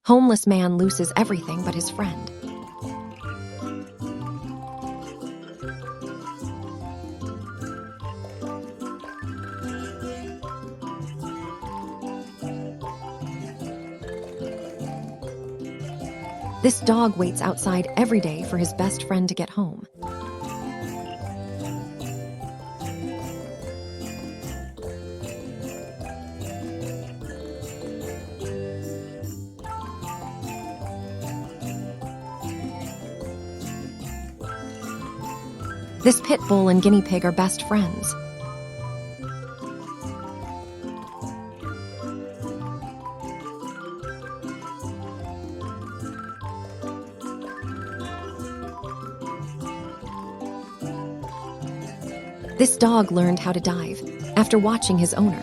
Homeless man loses everything but his friend. This dog waits outside every day for his best friend to get home. This pit bull and guinea pig are best friends. This dog learned how to dive after watching his owner.